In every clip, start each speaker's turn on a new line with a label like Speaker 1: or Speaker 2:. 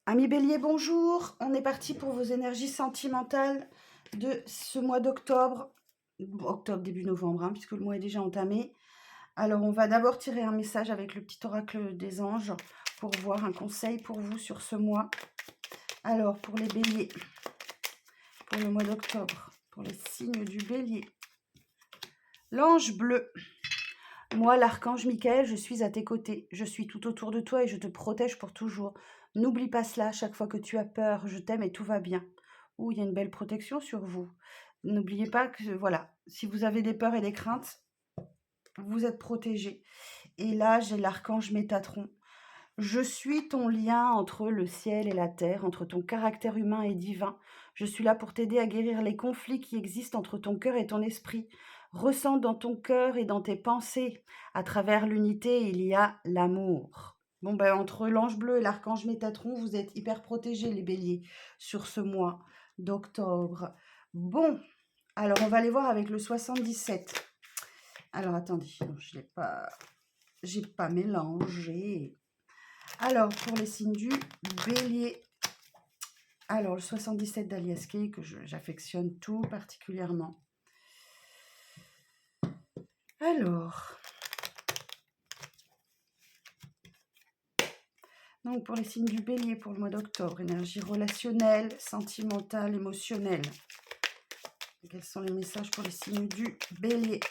Speaker 1: Amis Bélier, bonjour. On est parti pour vos énergies sentimentales de ce mois d'octobre. Octobre, début novembre, hein, puisque le mois est déjà entamé. Alors, on va d'abord tirer un message avec le petit oracle des anges pour voir un conseil pour vous sur ce mois. Alors, pour les béliers, pour le mois d'octobre, pour les signes du bélier. L'ange bleu. Moi, l'archange Michael, je suis à tes côtés. Je suis tout autour de toi et je te protège pour toujours. N'oublie pas cela chaque fois que tu as peur. Je t'aime et tout va bien. Ouh, il y a une belle protection sur vous. N'oubliez pas que, voilà, si vous avez des peurs et des craintes, vous êtes protégé. Et là, j'ai l'archange Métatron. Je suis ton lien entre le ciel et la terre, entre ton caractère humain et divin. Je suis là pour t'aider à guérir les conflits qui existent entre ton cœur et ton esprit. Ressens dans ton cœur et dans tes pensées. À travers l'unité, il y a l'amour. Bon, ben, entre l'ange bleu et l'archange Métatron, vous êtes hyper protégés, les béliers, sur ce mois d'octobre. Bon, alors on va aller voir avec le 77. Alors, attendez, non, j'ai pas mélangé. Alors, pour les signes du bélier, alors le 77 d'Alias Kay, que j'affectionne tout particulièrement. Alors, donc pour les signes du bélier pour le mois d'octobre, énergie relationnelle, sentimentale, émotionnelle. Quels sont les messages pour les signes du bélier?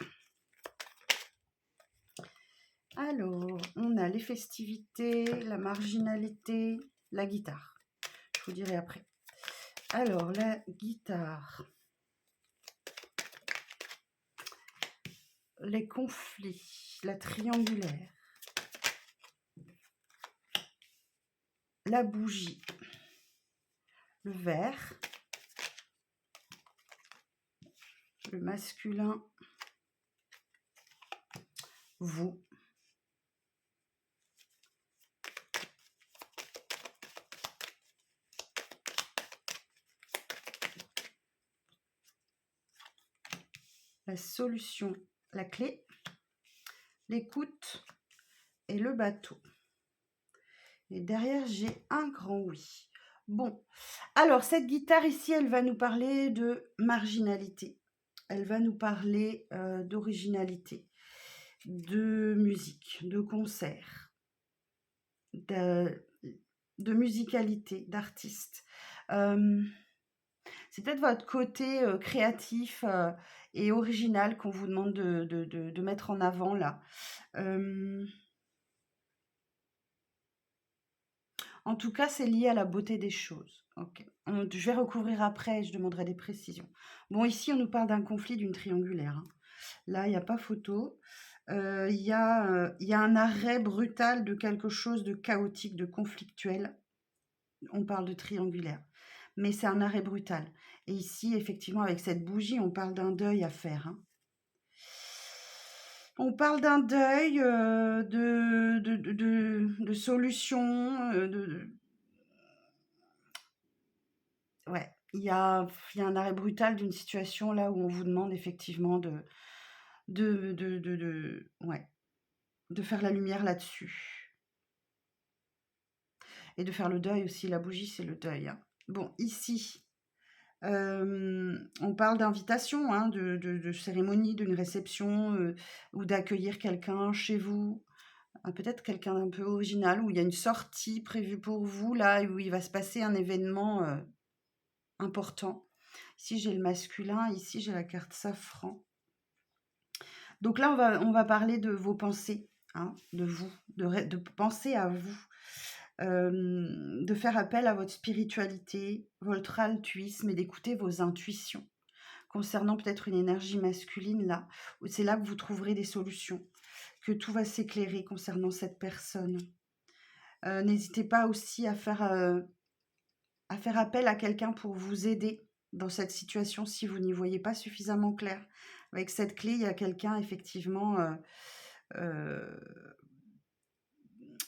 Speaker 1: Alors, on a les festivités, la marginalité, la guitare. Je vous dirai après. Alors, la guitare. Les conflits, la triangulaire. La bougie. Le verre. Le masculin. Vous. La solution, la clé, l'écoute et le bateau. Et derrière, j'ai un grand oui. Bon, alors cette guitare ici, elle va nous parler de marginalité. Elle va nous parler d'originalité, de musique, de concert, de musicalité, d'artiste. C'est peut-être votre côté créatif et original qu'on vous demande de mettre en avant là. En tout cas, c'est lié à la beauté des choses. Ok. Je vais recouvrir après, je demanderai des précisions. Bon, ici, on nous parle d'un conflit, d'une triangulaire, hein. Là, il n'y a pas photo. Il y a un arrêt brutal de quelque chose de chaotique, de conflictuel. On parle de triangulaire. Mais c'est un arrêt brutal. Et ici, effectivement, avec cette bougie, on parle d'un deuil à faire, hein. On parle d'un deuil, de solutions, ouais, il y a un arrêt brutal d'une situation là où on vous demande effectivement ouais, de faire la lumière là-dessus. Et de faire le deuil aussi. La bougie, c'est le deuil, hein. Bon, ici, on parle d'invitation, hein, de cérémonie, d'une réception, ou d'accueillir quelqu'un chez vous. Peut-être quelqu'un d'un peu original, où il y a une sortie prévue pour vous, là, où il va se passer un événement important. Ici, j'ai le masculin, ici, j'ai la carte safran. Donc là, on va parler de vos pensées, hein, de vous, de penser à vous, de faire appel à votre spiritualité, votre altruisme et d'écouter vos intuitions. Concernant peut-être une énergie masculine, là, c'est là que vous trouverez des solutions, que tout va s'éclairer concernant cette personne. N'hésitez pas aussi à faire appel à quelqu'un pour vous aider dans cette situation si vous n'y voyez pas suffisamment clair. Avec cette clé, il y a quelqu'un effectivement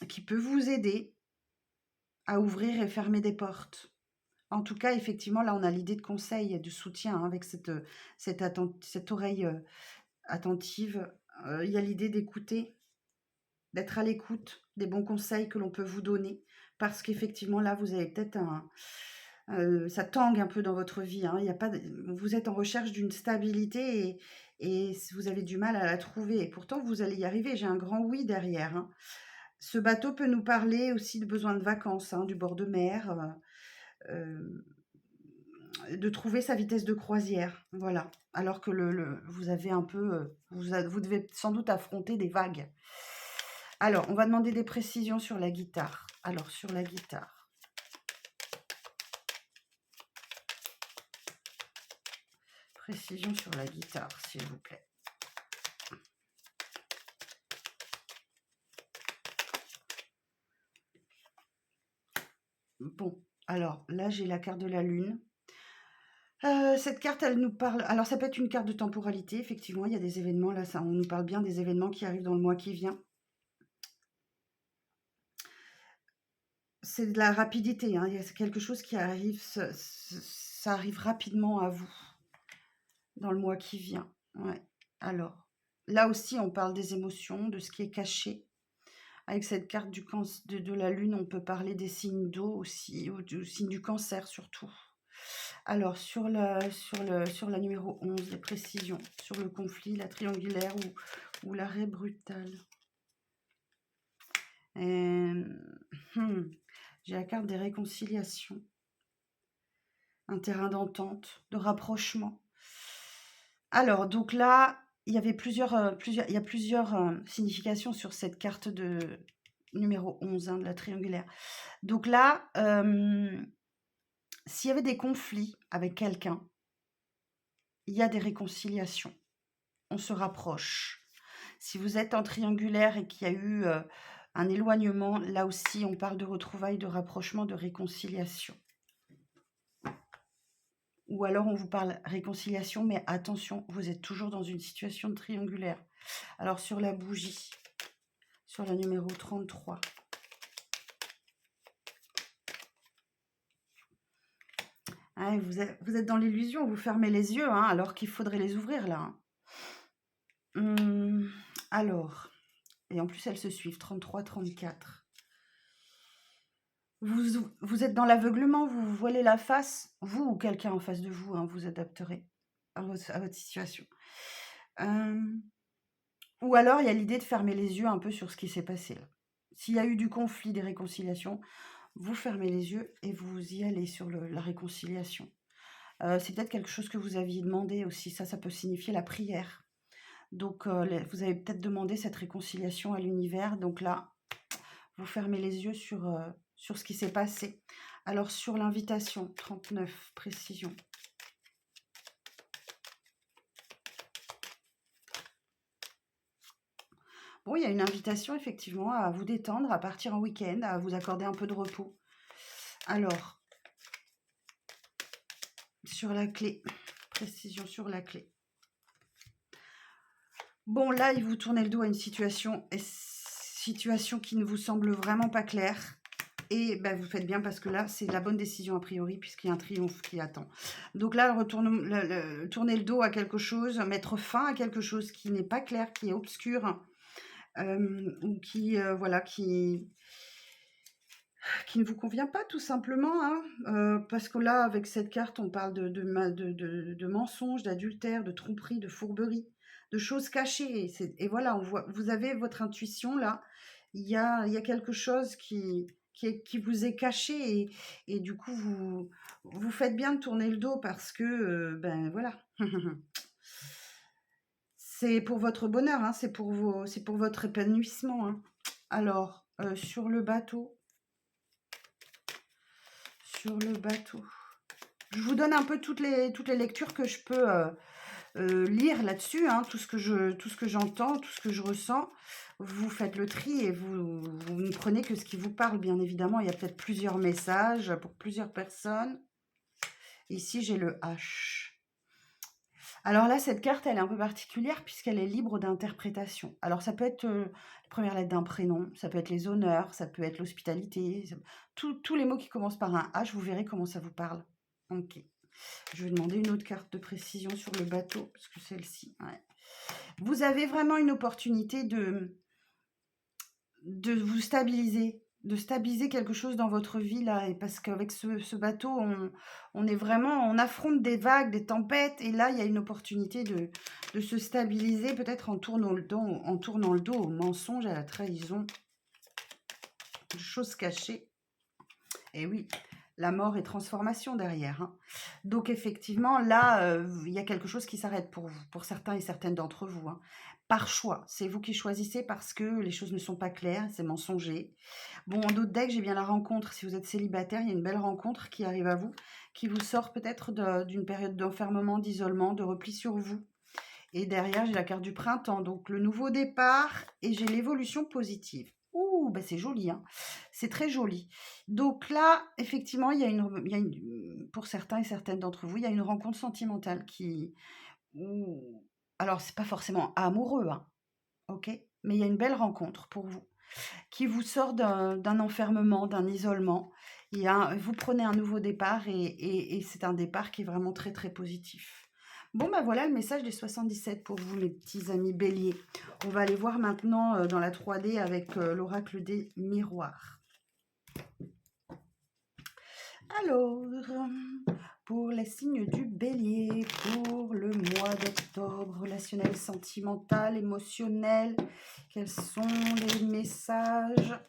Speaker 1: qui peut vous aider à ouvrir et fermer des portes. En tout cas, effectivement, là, on a l'idée de conseil et de soutien, hein, avec cette oreille attentive. Il y a l'idée d'écouter, d'être à l'écoute des bons conseils que l'on peut vous donner parce qu'effectivement, là, vous avez peut-être un... ça tangue un peu dans votre vie, hein. Il y a pas vous êtes en recherche d'une stabilité et vous avez du mal à la trouver. Et pourtant, vous allez y arriver. J'ai un grand oui derrière, hein. Ce bateau peut nous parler aussi de besoin de vacances, hein, du bord de mer, de trouver sa vitesse de croisière, voilà. Alors que vous avez un peu, vous devez sans doute affronter des vagues. Alors, on va demander des précisions sur la guitare. Alors, sur la guitare. Précision sur la guitare, s'il vous plaît. Bon, alors là, j'ai la carte de la lune. Cette carte, elle nous parle... Alors, ça peut être une carte de temporalité, effectivement, il y a des événements, là, on nous parle bien des événements qui arrivent dans le mois qui vient. C'est de la rapidité, hein, il y a quelque chose qui arrive, ça arrive rapidement à vous, dans le mois qui vient. Ouais. Alors, là aussi, on parle des émotions, de ce qui est caché. Avec cette carte de la lune, on peut parler des signes d'eau aussi, ou du signe du cancer surtout. Alors, sur la numéro 11, les précisions sur le conflit, la triangulaire ou l'arrêt brutal. J'ai la carte des réconciliations. Un terrain d'entente, de rapprochement. Alors, donc là, il y avait plusieurs significations sur cette carte de numéro 11, hein, de la triangulaire. Donc là, s'il y avait des conflits avec quelqu'un, il y a des réconciliations. On se rapproche. Si vous êtes en triangulaire et qu'il y a eu un éloignement, là aussi, on parle de retrouvailles, de rapprochement, de réconciliation. Ou alors on vous parle réconciliation, mais attention, vous êtes toujours dans une situation de triangulaire. Alors sur la bougie, sur la numéro 33. Ah, vous êtes dans l'illusion, vous fermez les yeux, hein, alors qu'il faudrait les ouvrir là. Alors, et en plus elles se suivent, 33, 34. Vous êtes dans l'aveuglement, vous vous voilez la face, vous ou quelqu'un en face de vous, hein, vous adapterez à votre situation. Ou alors, il y a l'idée de fermer les yeux un peu sur ce qui s'est passé là. S'il y a eu du conflit, des réconciliations, vous fermez les yeux et vous y allez sur la réconciliation. C'est peut-être quelque chose que vous aviez demandé aussi, ça peut signifier la prière. Donc, vous avez peut-être demandé cette réconciliation à l'univers, donc là, vous fermez les yeux sur ce qui s'est passé. Alors, sur l'invitation, 39, précision. Bon, il y a une invitation effectivement à vous détendre, à partir en week-end, à vous accorder un peu de repos. Alors, sur la clé, précision sur la clé. Bon, là, il vous tournez le dos à une situation qui ne vous semble vraiment pas claire. Et ben, vous faites bien parce que là, c'est la bonne décision a priori, puisqu'il y a un triomphe qui attend. Donc là, tourner le dos à quelque chose, mettre fin à quelque chose qui n'est pas clair, qui est obscur, ou qui, voilà, qui ne vous convient pas tout simplement, hein, parce que là, avec cette carte, on parle de mensonges, d'adultère, de tromperie, de fourberie, de choses cachées. Et voilà, on voit, vous avez votre intuition là. Il y a quelque chose qui vous est caché et du coup, vous faites bien de tourner le dos parce que, ben voilà. C'est pour votre bonheur, hein, c'est pour votre épanouissement, hein. Alors, sur le bateau, je vous donne un peu toutes les lectures que je peux lire là-dessus, hein, tout ce que j'entends, tout ce que je ressens. Vous faites le tri et vous ne prenez que ce qui vous parle, bien évidemment. Il y a peut-être plusieurs messages pour plusieurs personnes. Ici, j'ai le H. Alors là, cette carte, elle est un peu particulière puisqu'elle est libre d'interprétation. Alors, ça peut être la première lettre d'un prénom, ça peut être les honneurs, ça peut être l'hospitalité, tous les mots qui commencent par un H, vous verrez comment ça vous parle. Ok. Je vais demander une autre carte de précision sur le bateau, parce que celle-ci, ouais. Vous avez vraiment une opportunité de vous stabiliser, de stabiliser quelque chose dans votre vie là, et parce qu'avec ce bateau, on est vraiment, on affronte des vagues, des tempêtes, et là, il y a une opportunité de se stabiliser, peut-être en tournant le dos au mensonge, à la trahison, aux choses cachées. Et oui, la mort et transformation derrière, hein. Donc effectivement, là, il y a quelque chose qui s'arrête pour vous, pour certains et certaines d'entre vous, hein. Par choix, c'est vous qui choisissez parce que les choses ne sont pas claires, c'est mensonger. Bon, en d'autres decks, j'ai bien la rencontre. Si vous êtes célibataire, il y a une belle rencontre qui arrive à vous, qui vous sort peut-être d'une période d'enfermement, d'isolement, de repli sur vous. Et derrière, j'ai la carte du printemps, donc le nouveau départ, et j'ai l'évolution positive. Ouh, bah c'est joli, hein. C'est très joli. Donc là, effectivement, pour certains et certaines d'entre vous, il y a une rencontre sentimentale alors, c'est pas forcément amoureux, hein, ok? Mais il y a une belle rencontre pour vous qui vous sort d'un enfermement, d'un isolement. Vous prenez un nouveau départ et c'est un départ qui est vraiment très très positif. Bon, bah voilà le message des 77 pour vous, mes petits amis béliers. On va aller voir maintenant dans la 3D avec l'oracle des miroirs. Alors, pour les signes du bélier, pour le mois d'octobre, relationnel, sentimental, émotionnel, quels sont les messages ?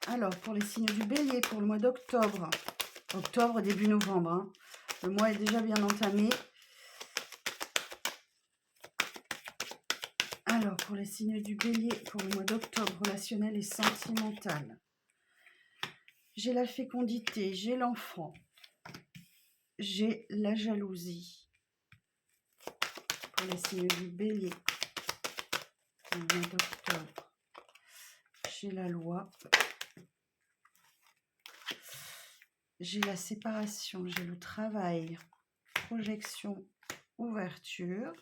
Speaker 1: Alors, pour les signes du bélier, pour le mois d'octobre, octobre, début novembre, hein. Le mois est déjà bien entamé. Alors, pour les signes du bélier, pour le mois d'octobre, relationnel et sentimental, j'ai la fécondité, j'ai l'enfant, j'ai la jalousie. Pour les signes du bélier, pour le mois d'octobre, j'ai la loi, j'ai la séparation, j'ai le travail, projection, ouverture.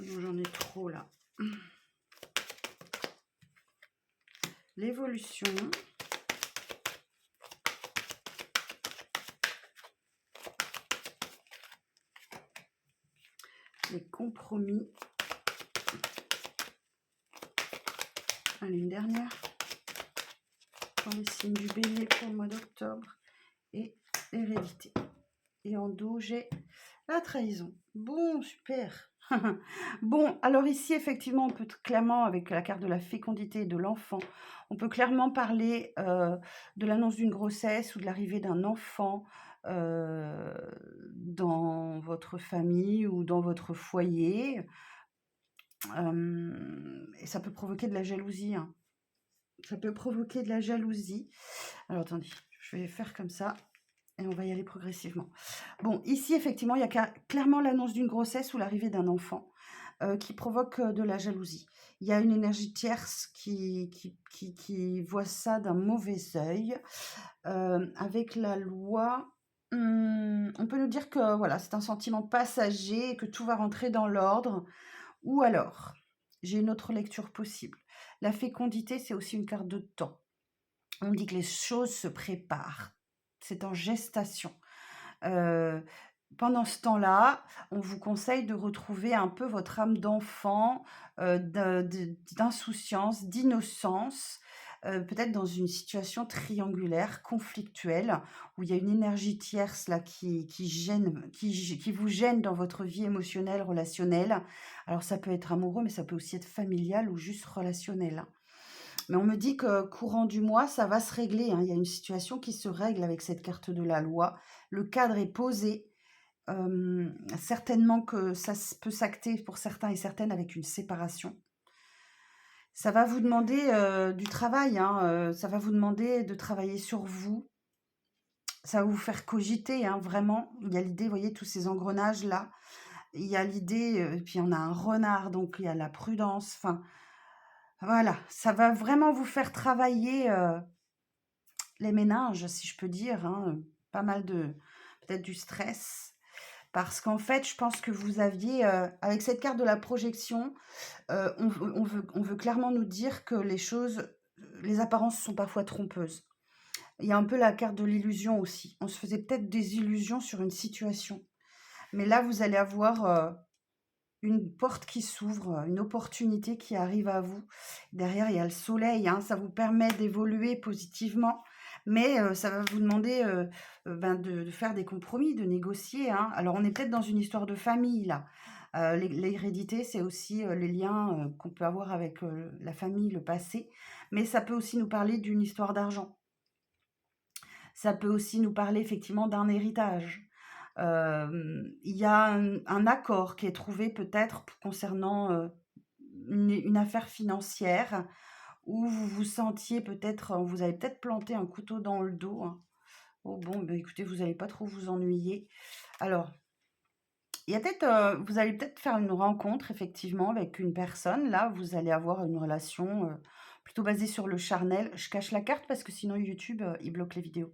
Speaker 1: J'en ai trop là. L'évolution. Les compromis. Allez, une dernière. Pour les signes du bélier pour le mois d'octobre. Et l'hérédité. Et en dos, j'ai la trahison. Bon, super. Bon, alors ici, effectivement, on peut clairement, avec la carte de la fécondité et de l'enfant, on peut clairement parler de l'annonce d'une grossesse ou de l'arrivée d'un enfant dans votre famille ou dans votre foyer. Et ça peut provoquer de la jalousie, hein. Ça peut provoquer de la jalousie. Alors, attendez, je vais faire comme ça. Et on va y aller progressivement. Bon, ici, effectivement, il y a clairement l'annonce d'une grossesse ou l'arrivée d'un enfant qui provoque de la jalousie. Il y a une énergie tierce qui voit ça d'un mauvais œil. Avec la loi, on peut nous dire que voilà, c'est un sentiment passager et que tout va rentrer dans l'ordre. Ou alors, j'ai une autre lecture possible. La fécondité, c'est aussi une carte de temps. On dit que les choses se préparent. C'est en gestation. Pendant ce temps-là, on vous conseille de retrouver un peu votre âme d'enfant, d'insouciance, d'innocence, peut-être dans une situation triangulaire, conflictuelle, où il y a une énergie tierce là qui vous gêne dans votre vie émotionnelle, relationnelle. Alors ça peut être amoureux, mais ça peut aussi être familial ou juste relationnel, hein. Mais on me dit que courant du mois, ça va se régler, hein. Il y a une situation qui se règle avec cette carte de la loi. Le cadre est posé. Certainement que ça peut s'acter pour certains et certaines avec une séparation. Ça va vous demander du travail, hein. Ça va vous demander de travailler sur vous. Ça va vous faire cogiter, hein, vraiment. Il y a l'idée, vous voyez, tous ces engrenages-là. Il y a l'idée, puis on a un renard, donc il y a la prudence. Enfin, voilà, ça va vraiment vous faire travailler les méninges, si je peux dire, hein, pas mal peut-être du stress. Parce qu'en fait, je pense que vous aviez, avec cette carte de la projection, on veut clairement nous dire que les apparences sont parfois trompeuses. Il y a un peu la carte de l'illusion aussi. On se faisait peut-être des illusions sur une situation. Mais là, vous allez avoir une porte qui s'ouvre, une opportunité qui arrive à vous. Derrière, il y a le soleil, hein, ça vous permet d'évoluer positivement, mais ça va vous demander ben, de faire des compromis, de négocier, hein. Alors, on est peut-être dans une histoire de famille, là. L'hérédité, c'est aussi les liens qu'on peut avoir avec la famille, le passé, mais ça peut aussi nous parler d'une histoire d'argent. Ça peut aussi nous parler effectivement d'un héritage. Il y a un accord qui est trouvé peut-être concernant une affaire financière où vous vous sentiez peut-être, vous avez peut-être planté un couteau dans le dos, hein. Oh bon, ben écoutez, vous n'allez pas trop vous ennuyer. Alors, il y a peut-être, vous allez peut-être faire une rencontre effectivement avec une personne. Là, vous allez avoir une relation plutôt basée sur le charnel. Je cache la carte parce que sinon YouTube, il bloque les vidéos.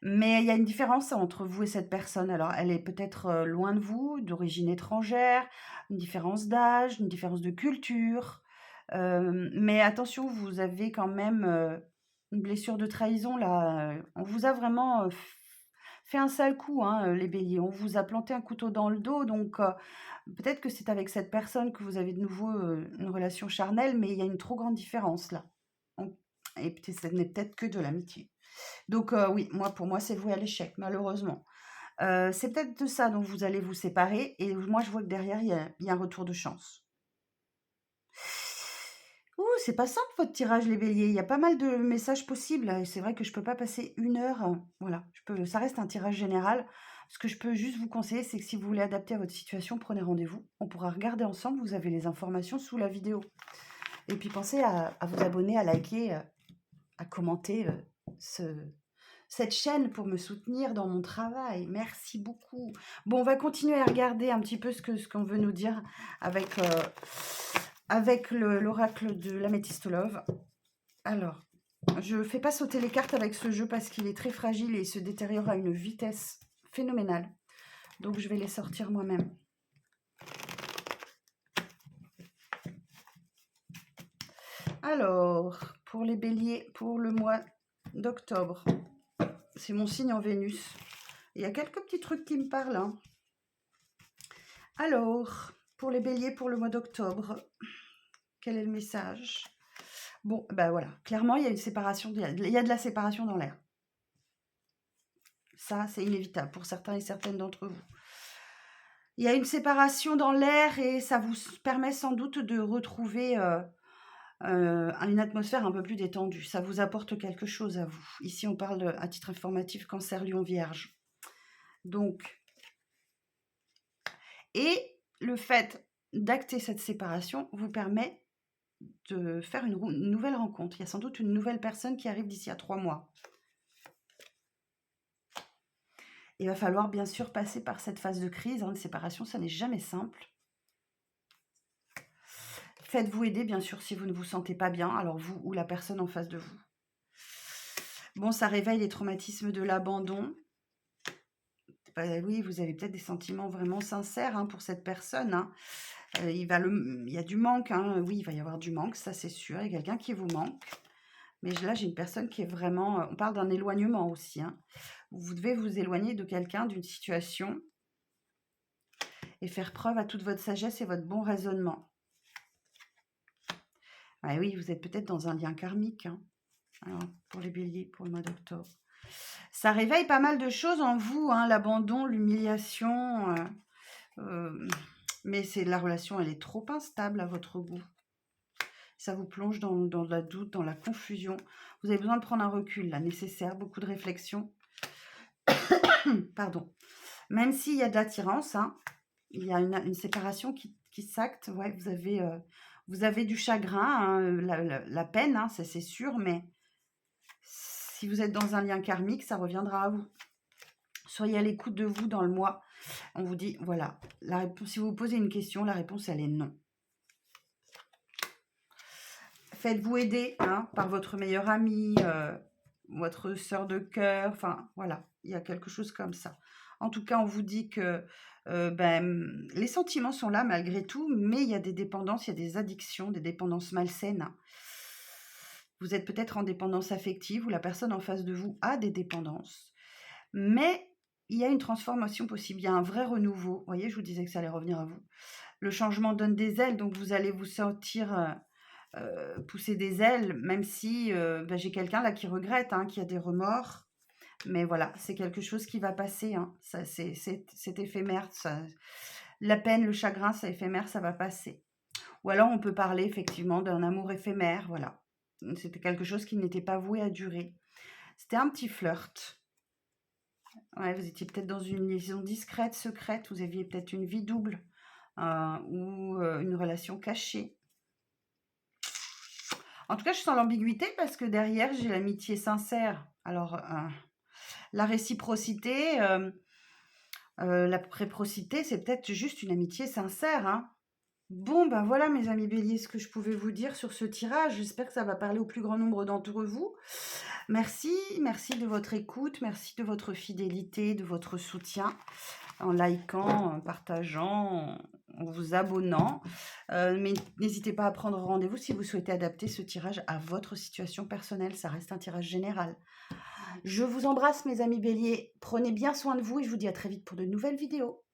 Speaker 1: Mais il y a une différence entre vous et cette personne. Alors, elle est peut-être loin de vous, d'origine étrangère, une différence d'âge, une différence de culture. Mais attention, vous avez quand même une blessure de trahison là. On vous a vraiment fait un sale coup, hein, les béliers. On vous a planté un couteau dans le dos. Donc, peut-être que c'est avec cette personne que vous avez de nouveau une relation charnelle, mais il y a une trop grande différence là. Et ce n'est peut-être que de l'amitié. Donc oui, pour moi, c'est voué à l'échec, malheureusement. C'est peut-être de ça dont vous allez vous séparer et moi, je vois que derrière, il y a un retour de chance. Ouh, c'est pas simple votre tirage, les béliers. Il y a pas mal de messages possibles et c'est vrai que je peux pas passer 1 heure, voilà, ça reste un tirage général. Ce que je peux juste vous conseiller, c'est que si vous voulez adapter à votre situation, prenez rendez-vous. On pourra regarder ensemble, vous avez les informations sous la vidéo. Et puis pensez à vous abonner, à liker, à commenter, cette chaîne pour me soutenir dans mon travail. Merci beaucoup. Bon, on va continuer à regarder un petit peu ce qu'on veut nous dire avec l'oracle de l'améthyste love. Alors, je ne fais pas sauter les cartes avec ce jeu parce qu'il est très fragile et il se détériore à une vitesse phénoménale. Donc, je vais les sortir moi-même. Alors, pour les béliers, pour le mois d'octobre, c'est mon signe en Vénus. Il y a quelques petits trucs qui me parlent, hein. Alors, pour les béliers, pour le mois d'octobre, quel est le message? Bon, ben voilà, clairement, il y a une séparation, il y a de la séparation dans l'air. Ça, c'est inévitable pour certains et certaines d'entre vous. Il y a une séparation dans l'air et ça vous permet sans doute de retrouver une atmosphère un peu plus détendue. Ça vous apporte quelque chose à vous. Ici, on parle à titre informatif Cancer, Lion, Vierge. Donc, et le fait d'acter cette séparation vous permet de faire une nouvelle rencontre. Il y a sans doute une nouvelle personne qui arrive d'ici à 3 mois. Il va falloir bien sûr passer par cette phase de crise, hein, de séparation, ça n'est jamais simple. Faites-vous aider, bien sûr, si vous ne vous sentez pas bien, alors vous ou la personne en face de vous. Bon, ça réveille les traumatismes de l'abandon. Oui, vous avez peut-être des sentiments vraiment sincères, hein, pour cette personne, hein. Il y a du manque, hein. Oui, il va y avoir du manque, ça c'est sûr. Il y a quelqu'un qui vous manque. Mais là, j'ai une personne qui est vraiment... on parle d'un éloignement aussi, hein. Vous devez vous éloigner de quelqu'un, d'une situation, et faire preuve à toute votre sagesse et votre bon raisonnement. Ah oui, vous êtes peut-être dans un lien karmique, hein. Alors, pour les béliers, pour le mois d'octobre. Ça réveille pas mal de choses en vous, hein, l'abandon, l'humiliation. Mais la relation, elle est trop instable à votre goût. Ça vous plonge dans la doute, dans la confusion. Vous avez besoin de prendre un recul, là, nécessaire, beaucoup de réflexion. Pardon. Même s'il y a de l'attirance, hein, il y a une séparation qui s'acte. Ouais, vous avez du chagrin, hein, la peine, hein, ça c'est sûr, mais si vous êtes dans un lien karmique, ça reviendra à vous. Soyez à l'écoute de vous dans le mois. On vous dit, voilà, la réponse, si vous vous posez une question, la réponse, elle est non. Faites-vous aider, hein, par votre meilleure amie, votre sœur de cœur, enfin, voilà, il y a quelque chose comme ça. En tout cas, on vous dit que les sentiments sont là malgré tout, mais il y a des dépendances, il y a des addictions, des dépendances malsaines. Vous êtes peut-être en dépendance affective ou la personne en face de vous a des dépendances. Mais il y a une transformation possible, il y a un vrai renouveau. Vous voyez, je vous disais que ça allait revenir à vous. Le changement donne des ailes, donc vous allez vous sentir pousser des ailes, même si j'ai quelqu'un là qui regrette, hein, qui a des remords. Mais voilà, c'est quelque chose qui va passer. Hein. Ça, c'est éphémère. Ça, la peine, le chagrin, c'est éphémère, ça va passer. Ou alors on peut parler effectivement d'un amour éphémère, voilà. C'était quelque chose qui n'était pas voué à durer. C'était un petit flirt. Ouais, vous étiez peut-être dans une liaison discrète, secrète, vous aviez peut-être une vie double ou une relation cachée. En tout cas, je sens l'ambiguïté parce que derrière, j'ai l'amitié sincère. Alors, la réciprocité, la réciprocité, c'est peut-être juste une amitié sincère, hein. Bon, ben voilà, mes amis béliers, ce que je pouvais vous dire sur ce tirage. J'espère que ça va parler au plus grand nombre d'entre vous. Merci, merci de votre écoute, merci de votre fidélité, de votre soutien, en likant, en partageant, en vous abonnant. Mais n'hésitez pas à prendre rendez-vous si vous souhaitez adapter ce tirage à votre situation personnelle. Ça reste un tirage général. Je vous embrasse, mes amis béliers. Prenez bien soin de vous et je vous dis à très vite pour de nouvelles vidéos.